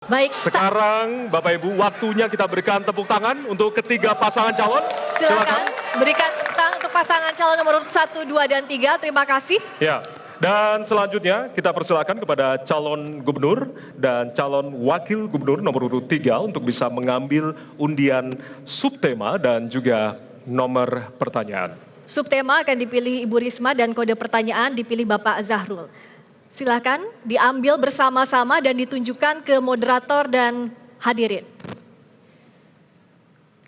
Baik. Sekarang Bapak Ibu waktunya kita berikan tepuk tangan untuk ketiga pasangan calon. Silakan berikan tepuk tangan untuk pasangan calon nomor 1, 2, dan 3. Terima kasih. Ya. Dan selanjutnya kita persilakan kepada calon gubernur dan calon wakil gubernur nomor urut 3 untuk bisa mengambil undian subtema dan juga nomor pertanyaan. Subtema akan dipilih Ibu Risma dan kode pertanyaan dipilih Bapak Zahrul. Silakan diambil bersama-sama dan ditunjukkan ke moderator dan hadirin.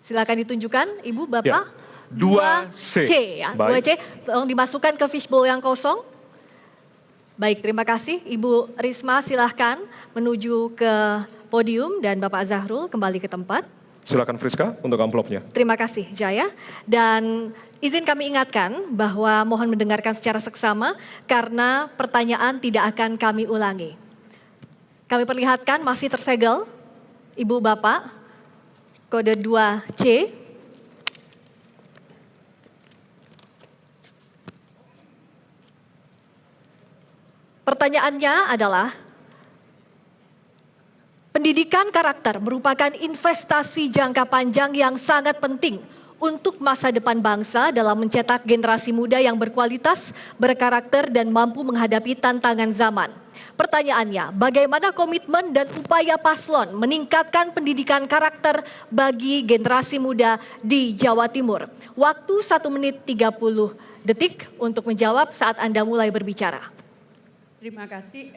Silakan ditunjukkan, Ibu, Bapak. Ya. 2C. Ya. 2C, tolong dimasukkan ke fishbowl yang kosong. Baik, terima kasih. Ibu Risma silahkan menuju ke podium dan Bapak Zahrul kembali ke tempat. Silakan Friska untuk amplopnya. Terima kasih Jaya. Dan izin kami ingatkan bahwa mohon mendengarkan secara seksama karena pertanyaan tidak akan kami ulangi. Kami perlihatkan masih tersegel Ibu Bapak, kode 2C. Pertanyaannya adalah, pendidikan karakter merupakan investasi jangka panjang yang sangat penting untuk masa depan bangsa dalam mencetak generasi muda yang berkualitas, berkarakter, dan mampu menghadapi tantangan zaman. Pertanyaannya, bagaimana komitmen dan upaya paslon meningkatkan pendidikan karakter bagi generasi muda di Jawa Timur? Waktu 1 menit 30 detik untuk menjawab saat Anda mulai berbicara. Terima kasih.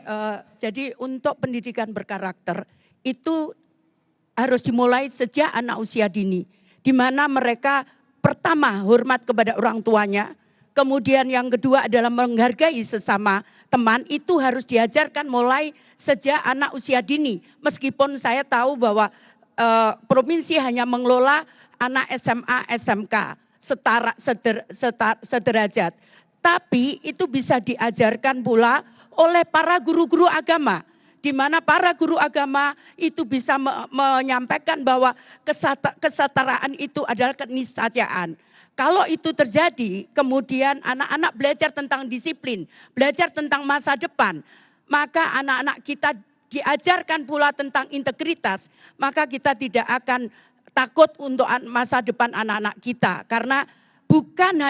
Jadi untuk pendidikan berkarakter itu harus dimulai sejak anak usia dini. Di mana mereka pertama hormat kepada orang tuanya. Kemudian yang kedua adalah menghargai sesama teman. Itu harus diajarkan mulai sejak anak usia dini. Meskipun saya tahu bahwa provinsi hanya mengelola anak SMA, SMK sederajat. Tapi itu bisa diajarkan pula oleh para guru-guru agama. Di mana para guru agama itu bisa menyampaikan bahwa kesetaraan itu adalah keniscayaan. Kalau itu terjadi, kemudian anak-anak belajar tentang disiplin, belajar tentang masa depan, maka anak-anak kita diajarkan pula tentang integritas, maka kita tidak akan takut untuk masa depan anak-anak kita. Karena bukan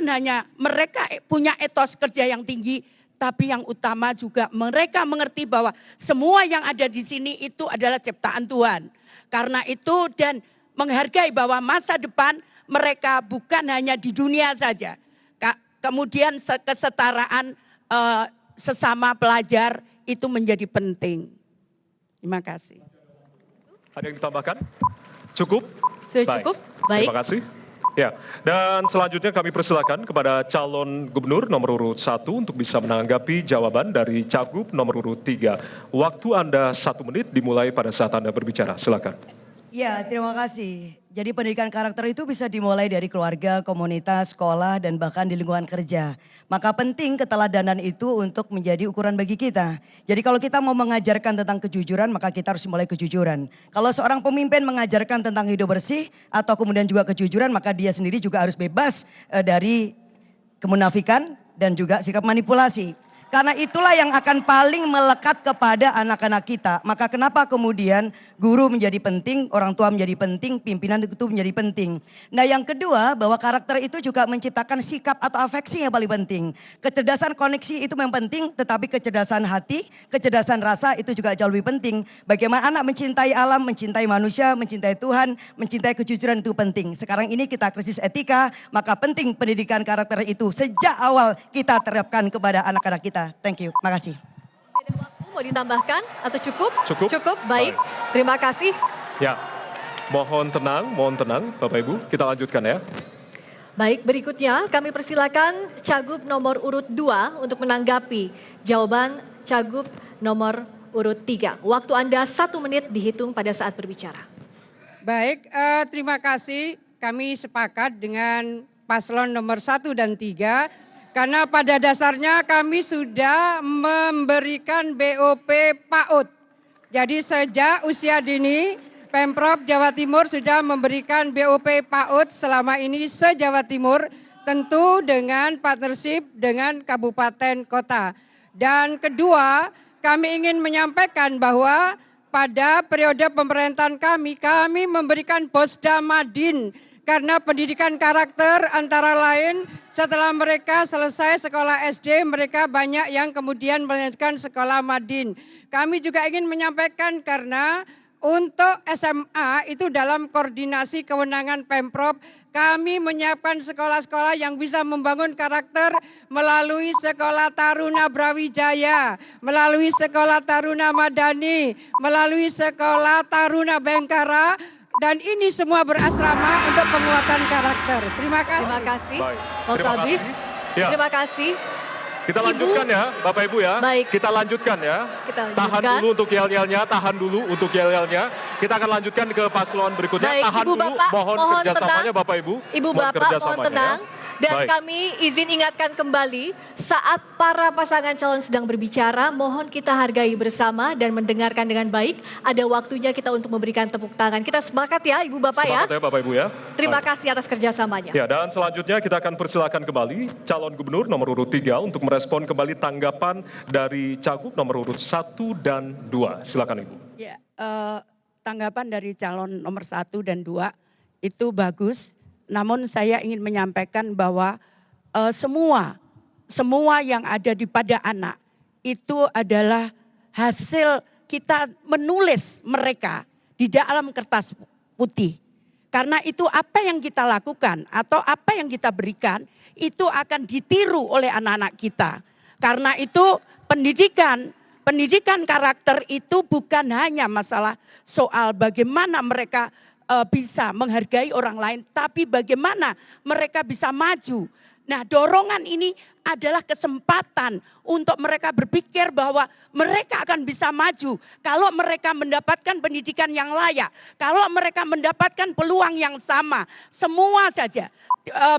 hanya mereka punya etos kerja yang tinggi, tapi yang utama juga mereka mengerti bahwa semua yang ada di sini itu adalah ciptaan Tuhan. Karena itu dan menghargai bahwa masa depan mereka bukan hanya di dunia saja. Kemudian kesetaraan sesama pelajar itu menjadi penting. Terima kasih. Ada yang ditambahkan? Cukup? Sudah cukup? Baik. Terima kasih. Ya, dan selanjutnya kami persilakan kepada calon gubernur nomor urut 1 untuk bisa menanggapi jawaban dari Cagup nomor urut 3. Waktu Anda 1 menit dimulai pada saat Anda berbicara. Silakan. Ya, terima kasih. Jadi pendidikan karakter itu bisa dimulai dari keluarga, komunitas, sekolah, dan bahkan di lingkungan kerja. Maka penting keteladanan itu untuk menjadi ukuran bagi kita. Jadi kalau kita mau mengajarkan tentang kejujuran, maka kita harus mulai kejujuran. Kalau seorang pemimpin mengajarkan tentang hidup bersih atau kemudian juga kejujuran, maka dia sendiri juga harus bebas dari kemunafikan dan juga sikap manipulasi. Karena itulah yang akan paling melekat kepada anak-anak kita. Maka kenapa kemudian guru menjadi penting, orang tua menjadi penting, pimpinan itu menjadi penting. Nah yang kedua bahwa karakter itu juga menciptakan sikap atau afeksi yang paling penting. Kecerdasan koneksi itu memang penting, tetapi kecerdasan hati, kecerdasan rasa itu juga jauh lebih penting. Bagaimana anak mencintai alam, mencintai manusia, mencintai Tuhan, mencintai kejujuran itu penting. Sekarang ini kita krisis etika, maka penting pendidikan karakter itu sejak awal kita terapkan kepada anak-anak kita. Thank you, makasih. Ada waktu mau ditambahkan atau cukup? Cukup. Cukup, baik. Terima kasih. Ya, mohon tenang Bapak Ibu, kita lanjutkan ya. Baik, berikutnya kami persilakan Cagup nomor urut 2 untuk menanggapi jawaban Cagup nomor urut 3. Waktu Anda 1 menit dihitung pada saat berbicara. Baik, terima kasih. Kami sepakat dengan paslon nomor 1 dan 3. Karena pada dasarnya kami sudah memberikan BOP PAUD. Jadi sejak usia dini Pemprov Jawa Timur sudah memberikan BOP PAUD selama ini se-Jawa Timur. Tentu dengan partnership dengan kabupaten kota. Dan kedua kami ingin menyampaikan bahwa pada periode pemerintahan kami memberikan Bosda Madin karena pendidikan karakter antara lain setelah mereka selesai sekolah SD mereka banyak yang kemudian melanjutkan sekolah Madin. Kami juga ingin menyampaikan karena untuk SMA itu dalam koordinasi kewenangan Pemprov kami menyiapkan sekolah-sekolah yang bisa membangun karakter melalui Sekolah Taruna Brawijaya, melalui Sekolah Taruna Madani, melalui Sekolah Taruna Bengkara, dan ini semua berasrama untuk penguatan karakter. Terima kasih. Terima kasih. Baik. Waktu Terima habis. kasih. Ya. Terima kasih. Kita lanjutkan ya, Bapak Ibu ya. Baik. Kita lanjutkan ya. Kita Tahan lanjutkan. dulu untuk yel-yelnya, tahan dulu untuk yel-yelnya. Kita akan lanjutkan ke paslon berikutnya. Baik, Tahan Ibu dulu, Bapak, mohon mohon kerjasamanya tenang. Bapak Ibu. Ibu Mohon Bapak mohon kerjasamanya, tenang. ya. Dan Baik. kami izin ingatkan kembali saat para pasangan calon sedang berbicara, mohon kita hargai bersama dan mendengarkan dengan baik. Ada waktunya kita untuk memberikan tepuk tangan. Kita sepakat ya Ibu Bapak Semangat ya. ya Bapak Ibu ya. Terima Baik. kasih atas kerjasamanya. Ya, dan selanjutnya kita akan persilakan kembali calon gubernur nomor urut 3 untuk merespon kembali tanggapan dari cagup nomor urut 1 dan 2. Silakan Ibu. Ya, tanggapan dari calon nomor 1 dan 2 itu bagus. Namun saya ingin menyampaikan bahwa semua yang ada di pada anak itu adalah hasil kita menulis mereka di dalam kertas putih. Karena itu apa yang kita lakukan atau apa yang kita berikan itu akan ditiru oleh anak-anak kita. Karena itu pendidikan karakter itu bukan hanya masalah soal bagaimana mereka bisa menghargai orang lain, tapi bagaimana mereka bisa maju. Nah, dorongan ini adalah kesempatan untuk mereka berpikir bahwa mereka akan bisa maju kalau mereka mendapatkan pendidikan yang layak, kalau mereka mendapatkan peluang yang sama, semua saja.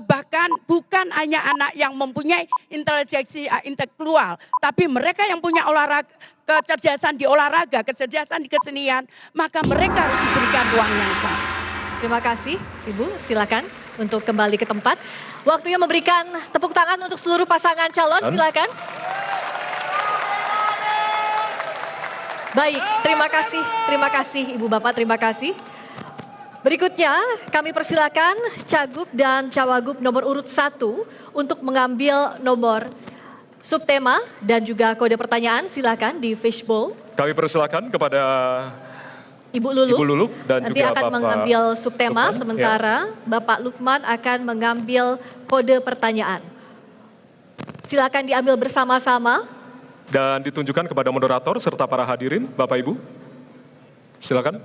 Bahkan bukan hanya anak yang mempunyai intelijensi intelektual, tapi mereka yang punya olahraga, kecerdasan di olahraga, kecerdasan di kesenian, maka mereka harus diberikan ruang yang sama. Terima kasih Ibu, silakan untuk kembali ke tempat. Waktunya memberikan tepuk tangan untuk seluruh pasangan calon, silakan. Baik, terima kasih Ibu Bapak, terima kasih. Berikutnya kami persilakan Cagup dan Cawagup nomor urut 1 untuk mengambil nomor subtema dan juga kode pertanyaan, silakan di fishbowl. Kami persilakan kepada Ibu Lulu, dan nanti juga akan Bapak mengambil subtema, Lukman, sementara Bapak Lukman akan mengambil kode pertanyaan. Silakan diambil bersama-sama. Dan ditunjukkan kepada moderator serta para hadirin, Bapak Ibu. Silakan.